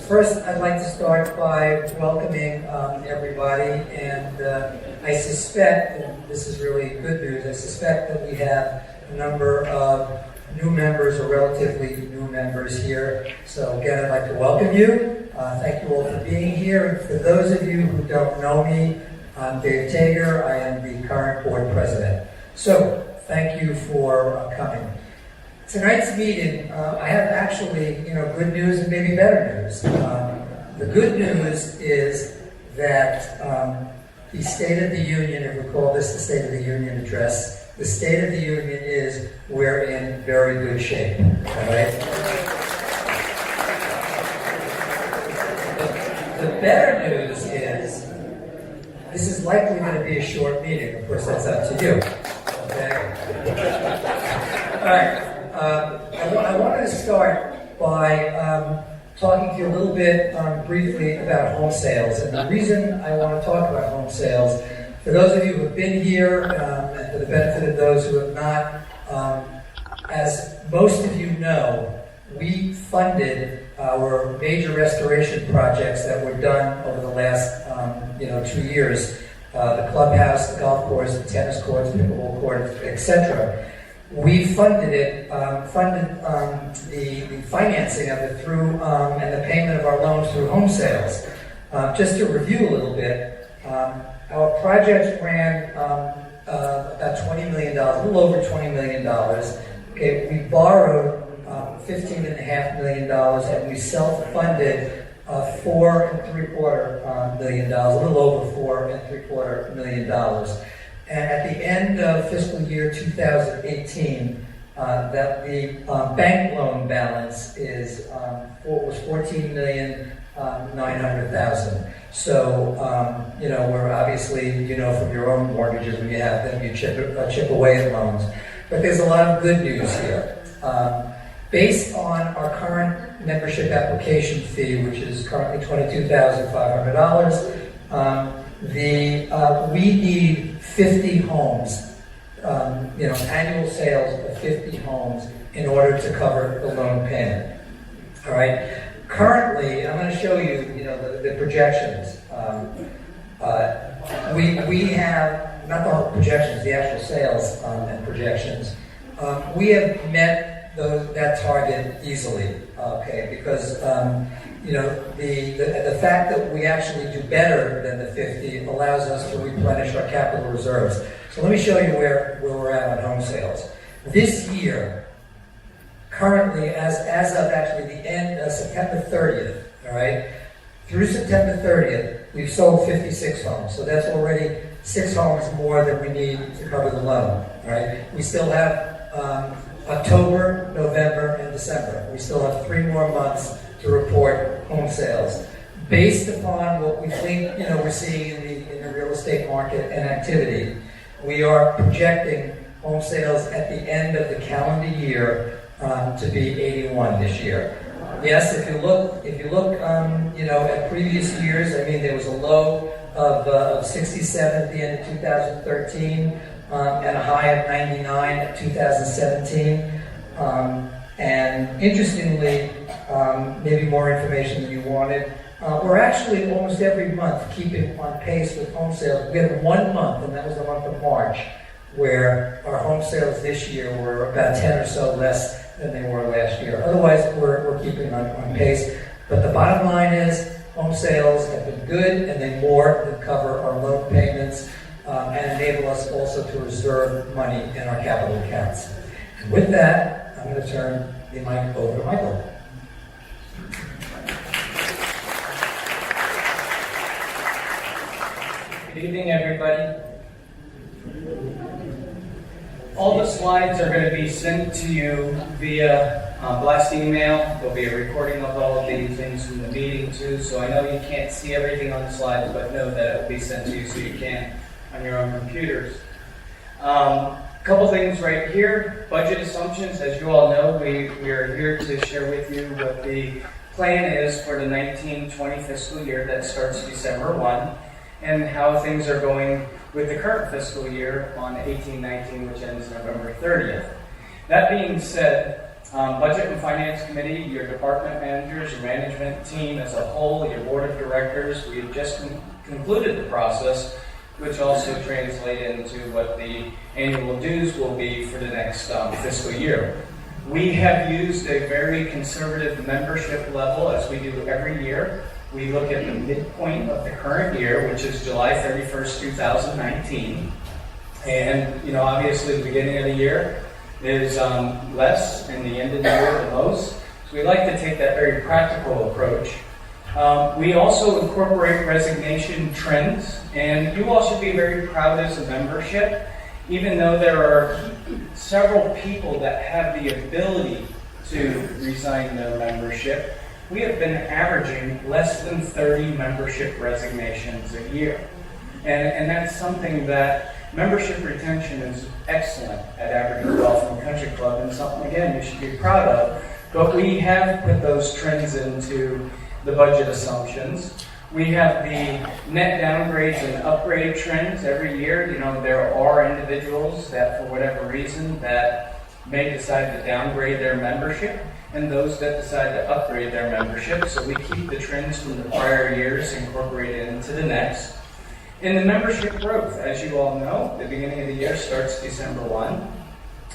First, I'd like to start by welcoming everybody, and I suspect, and this is really good news, I suspect that we have a number of new members or relatively new members here. So again, I'd like to welcome you. Thank you all for being here. And for those of you who don't know me, I'm Dave Tager. I am the current board president. So thank you for coming. Tonight's meeting, I have actually, good news and maybe better news. The good news is that the State of the Union, if we call this the State of the Union address, the State of the Union is we're in very good shape. All right? The better news is this is likely going to be a short meeting. Of course, that's up to you. Okay? All right. I wanted to start by talking to you a little bit briefly about home sales. And the reason I want to talk about home sales, for those of you who have been here, and for the benefit of those who have not, as most of you know, we funded our major restoration projects that were done over the last 2 years. The clubhouse, the golf course, the tennis courts, the pickleball courts, etc. We funded it, the financing of it through, and the payment of our loans through home sales. Just to review a little bit, our projects ran about $20 million, a little over $20 million. Okay, we borrowed $15.5 million, and we self-funded $4.75 million, a little over $4.75 million. And at the end of fiscal year 2018, that the bank loan balance was $14,900,000. So, we're obviously, from your own mortgages when you have them, you chip away at loans. But there's a lot of good news here. Based on our current membership application fee, which is currently $22,500, we need 50 homes, annual sales of 50 homes in order to cover the loan payment. All right. Currently, I'm going to show you, the projections. We have not the whole projections, the actual sales and projections. We have met that target easily. Okay, because the fact that we actually do better than the 50 allows us to replenish our capital reserves. So let me show you where we're at on home sales. This year, currently, as of actually the end of September 30th, all right, through September 30th, we've sold 56 homes. So that's already 6 homes more than we need to cover the loan. All right, we still have October, November, and December. We still have 3 more months to report home sales. Based upon what we think, we're seeing in the real estate market and activity, we are projecting home sales at the end of the calendar year to be 81 this year. Yes, if you look, at previous years, there was a low of 67 at the end of 2013 and a high of 99 at 2017. And interestingly, maybe more information than you wanted, we're actually almost every month keeping on pace with home sales. We had 1 month, and that was the month of March, where our home sales this year were about 10 or so less than they were last year. Otherwise, we're keeping on pace. But the bottom line is home sales have been good, and they more than cover our loan payments and enable us also to reserve money in our capital accounts. And with that, I'm going to turn the mic over to Michael. Good evening, everybody. All the slides are going to be sent to you via blast email. There'll be a recording of all of these things from the meeting too, so I know you can't see everything on the slides, but know that it will be sent to you so you can on your own computers. Couple things right here. Budget assumptions. As you all know, we are here to share with you what the plan is for the 19-20 fiscal year that starts December 1, and how things are going with the current fiscal year on 18-19, which ends November 30th. That being said, Budget and Finance Committee, your department managers, your management team as a whole, your board of directors, we have just concluded the process, which also translate into what the annual dues will be for the next fiscal year. We have used a very conservative membership level, as we do every year. We look at the midpoint of the current year, which is July 31st, 2019. And, obviously the beginning of the year is less, and the end of the year the most. So we like to take that very practical approach. We also incorporate resignation trends, and you all should be very proud as a membership, even though there are several people that have the ability to resign their membership. We have been averaging less than 30 membership resignations a year. And that's something that membership retention is excellent at Aberdeen Golf and Country Club, and something, again, you should be proud of. But we have put those trends into the budget assumptions. We have the net downgrades and upgrade trends every year. There are individuals that, for whatever reason, that may decide to downgrade their membership, and those that decide to upgrade their membership. So we keep the trends from the prior years incorporated into the next. In the membership growth, as you all know, the beginning of the year starts December 1,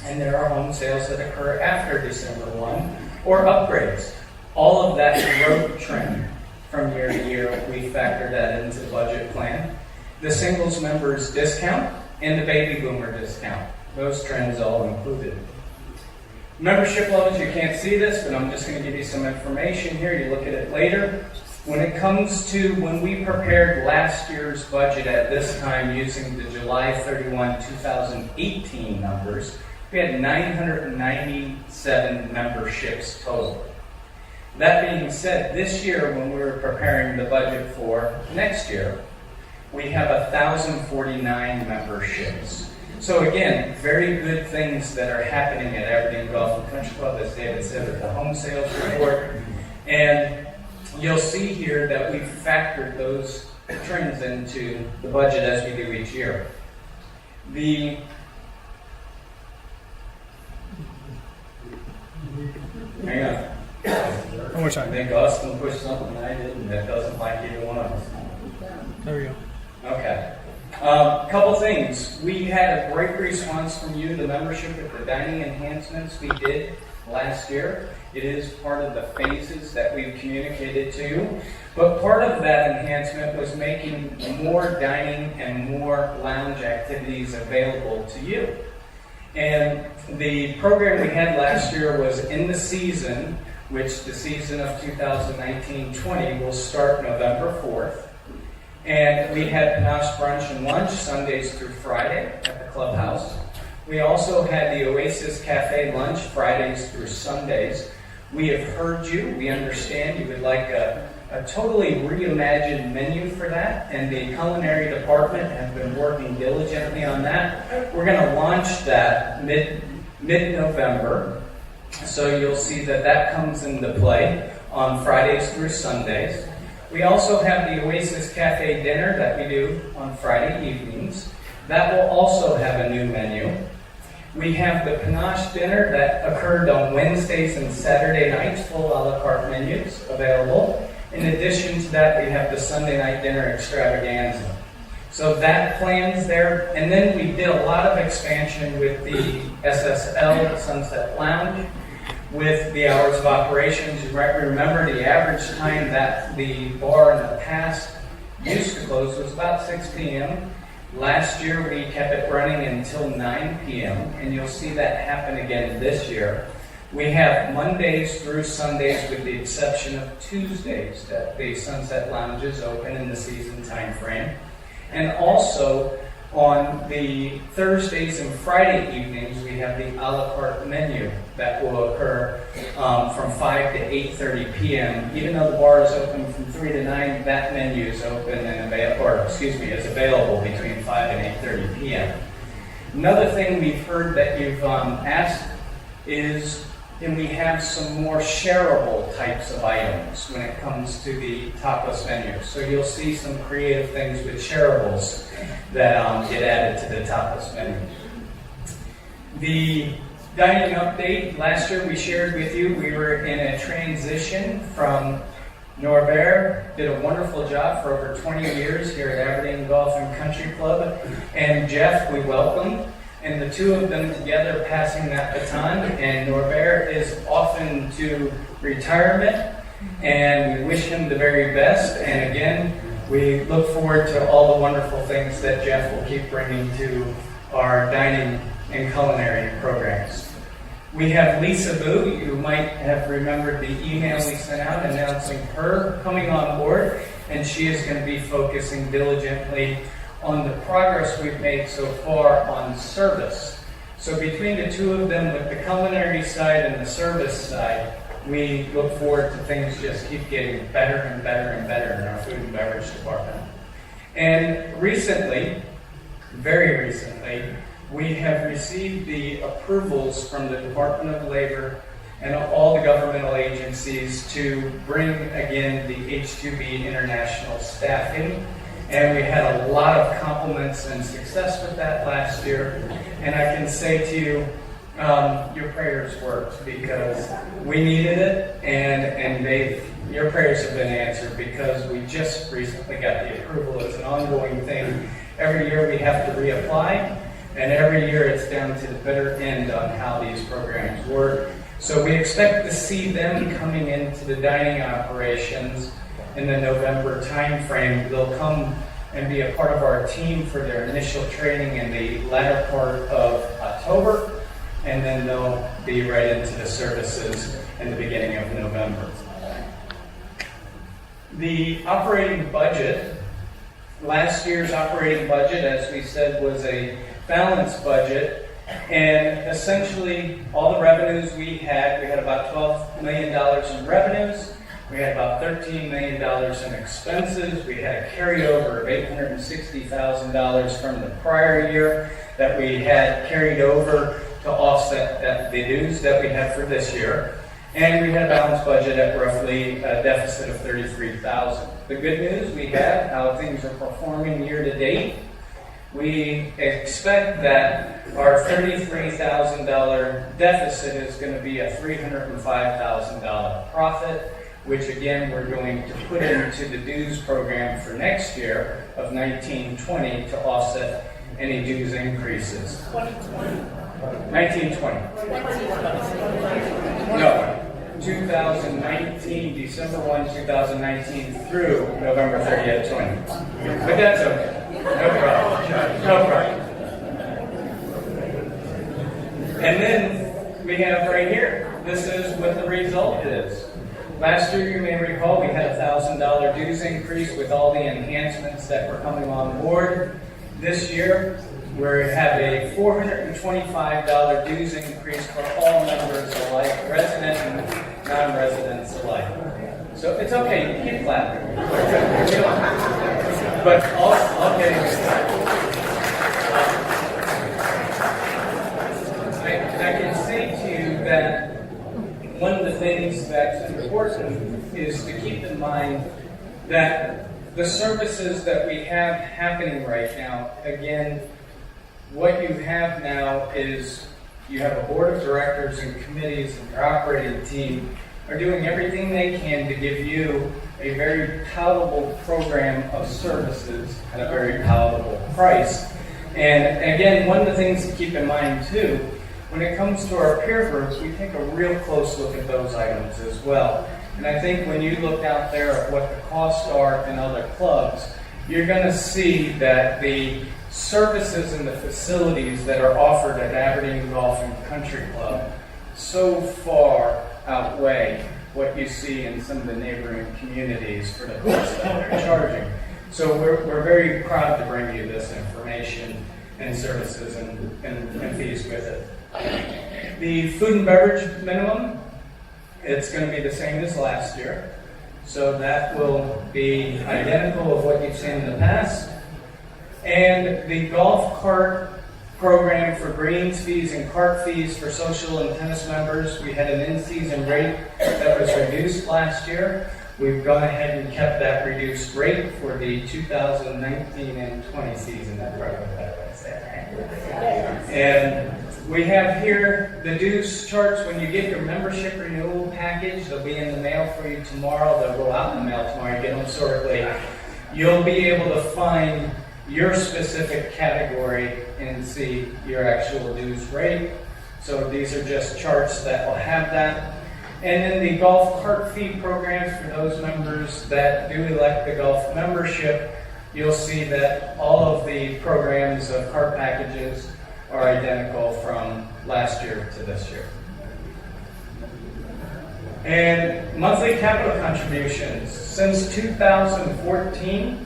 and there are home sales that occur after December 1, or upgrades. All of that growth trend from year to year, we factor that into the budget plan. The singles members discount and the baby boomer discount. Those trends all included. Membership levels, you can't see this, but I'm just going to give you some information here. You look at it later. When it comes to when we prepared last year's budget at this time using the July 31, 2018 numbers, we had 997 memberships total. That being said, this year when we were preparing the budget for next year, we have 1,049 memberships. So again, very good things that are happening at Aberdeen Golf and Country Club, as David said, with the home sales report. And you'll see here that we've factored those trends into the budget as we do each year. Hang on. One more time. I think Austin pushed something I didn't that doesn't like either one of us. There we go. Okay. Couple things. We had a great response from you, the membership with the dining enhancements we did last year. It is part of the phases that we've communicated to you. But part of that enhancement was making more dining and more lounge activities available to you. And the program we had last year was In the Season, which the season of 2019-20 will start November 4th. And we had Panache Brunch and Lunch Sundays through Friday at the clubhouse. We also had the Oasis Cafe Lunch Fridays through Sundays. We have heard you. We understand you would like a totally reimagined menu for that, and the culinary department have been working diligently on that. We're going to launch that mid-November, so you'll see that comes into play on Fridays through Sundays. We also have the Oasis Cafe dinner that we do on Friday evenings. That will also have a new menu. We have the Panache dinner that occurred on Wednesdays and Saturday nights, full a la carte menus available. In addition to that, we have the Sunday night dinner extravaganza. So that plan's there. And then we did a lot of expansion with the SSL, the Sunset Lounge, with the hours of operations. You might remember the average time that the bar in the past used to close was about 6 p.m. Last year, we kept it running until 9 p.m., and you'll see that happen again this year. We have Mondays through Sundays, with the exception of Tuesdays, that the Sunset Lounge is open in the season time frame. And also, on the Thursdays and Friday evenings, we have the a la carte menu that will occur from 5 to 8:30 p.m. Even though the bar is open from 3 to 9, that menu is open and is available between 5 and 8:30 p.m. Another thing we've heard that you've asked is, can we have some more shareable types of items when it comes to the tapas menu? So you'll see some creative things with shareables that get added to the tapas menu. The Dining update. Last year we shared with you we were in a transition from Norbert, did a wonderful job for over 20 years here at Aberdeen Golf and Country Club, and Jeff we welcomed, and the two of them together passing that baton, and Norbert is off into retirement, and we wish him the very best, and again, we look forward to all the wonderful things that Jeff will keep bringing to our dining and culinary programs. We have Lisa Boo. You might have remembered the email we sent out announcing her coming on board, and she is going to be focusing diligently on the progress we've made so far on service. So between the two of them, with the culinary side and the service side, we look forward to things just keep getting better and better and better in our food and beverage department. And recently, very recently, we have received the approvals from the Department of Labor and all the governmental agencies to bring again the H-2B international staffing. And we had a lot of compliments and success with that last year. And I can say to you, your prayers worked because we needed it, and your prayers have been answered because we just recently got the approval. It's an ongoing thing. Every year we have to reapply. And every year it's down to the bitter end on how these programs work. So we expect to see them coming into the dining operations in the November timeframe. They'll come and be a part of our team for their initial training in the latter part of October, and then they'll be right into the services in the beginning of November. The operating budget, last year's operating budget, as we said, was a balanced budget, and essentially all the revenues we had about $12 million in revenues, we had about $13 million in expenses, we had a carryover of $860,000 from the prior year that we had carried over to offset the dues that we had for this year, and we had a balanced budget at roughly a deficit of $33,000. The good news, we have how things are performing year to date. We expect that our $33,000 deficit is going to be a $305,000 profit, which again we're going to put into the dues program for next year of 1920 to offset any dues increases. 1920. No. 2019, December 1, 2019 through November 30th, 20. But that's okay. No problem. No problem. And then we have right here, this is what the result is. Last year, you may recall, we had a $1,000 dues increase with all the enhancements that were coming on board. This year, we have a $425 dues increase for all members alike, resident and non-residents alike. So it's okay, you can keep clapping. But all kidding aside, I can say to you that one of the things that's important is to keep in mind that the services that we have happening right now, again, what you have now is you have a board of directors and committees, and your operating team are doing everything they can to give you a very palatable program of services at a very palatable price. And again, one of the things to keep in mind too, when it comes to our peer groups, we take a real close look at those items as well. And I think when you look out there at what the costs are in other clubs, you're going to see that the services and the facilities that are offered at Aberdeen Golf and Country Club so far outweigh what you see in some of the neighboring communities for the cost that they're charging. So we're very proud to bring you this information and services and fees with it. The food and beverage minimum, it's going to be the same as last year. So that will be identical of what you've seen in the past. And the golf cart program for greens fees and cart fees for social and tennis members, we had an in-season rate that was reduced last year. We've gone ahead and kept that reduced rate for the 2019 and 20 season. That's right. And We have here the dues charts. When you get your membership renewal package, they'll be in the mail for you tomorrow. They'll go out in the mail tomorrow. You get them shortly. You'll be able to find your specific category and see your actual dues rate. So these are just charts that will have that. And then the golf cart fee programs for those members that do elect the golf membership, you'll see that all of the programs of cart packages are identical from last year to this year. And monthly capital contributions. Since 2014,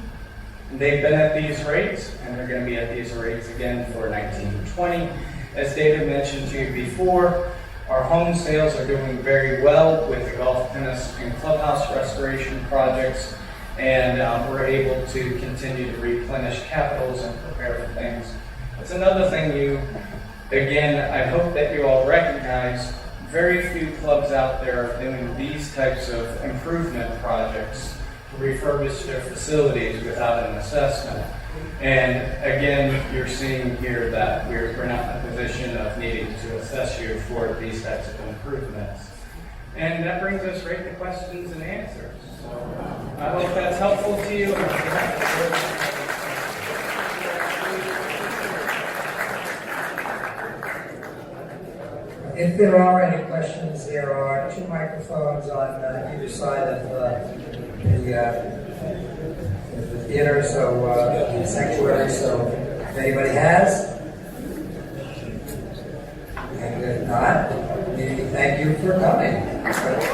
they've been at these rates, and they're going to be at these rates again for 19-20. As David mentioned to you before, our home sales are doing very well with the golf, tennis, and clubhouse restoration projects, and we're able to continue to replenish capitals and prepare for things. It's another thing I hope that you all recognize, very few clubs out there are doing these types of improvement projects to refurbish their facilities without an assessment. And again, you're seeing here that we're not in a position of needing to assess you for these types of improvements. And that brings us right to questions and answers. So I hope that's helpful to you. If there are any questions, there are 2 microphones on either side of the theater, so the sanctuary. So if anybody has, and if not, thank you for coming.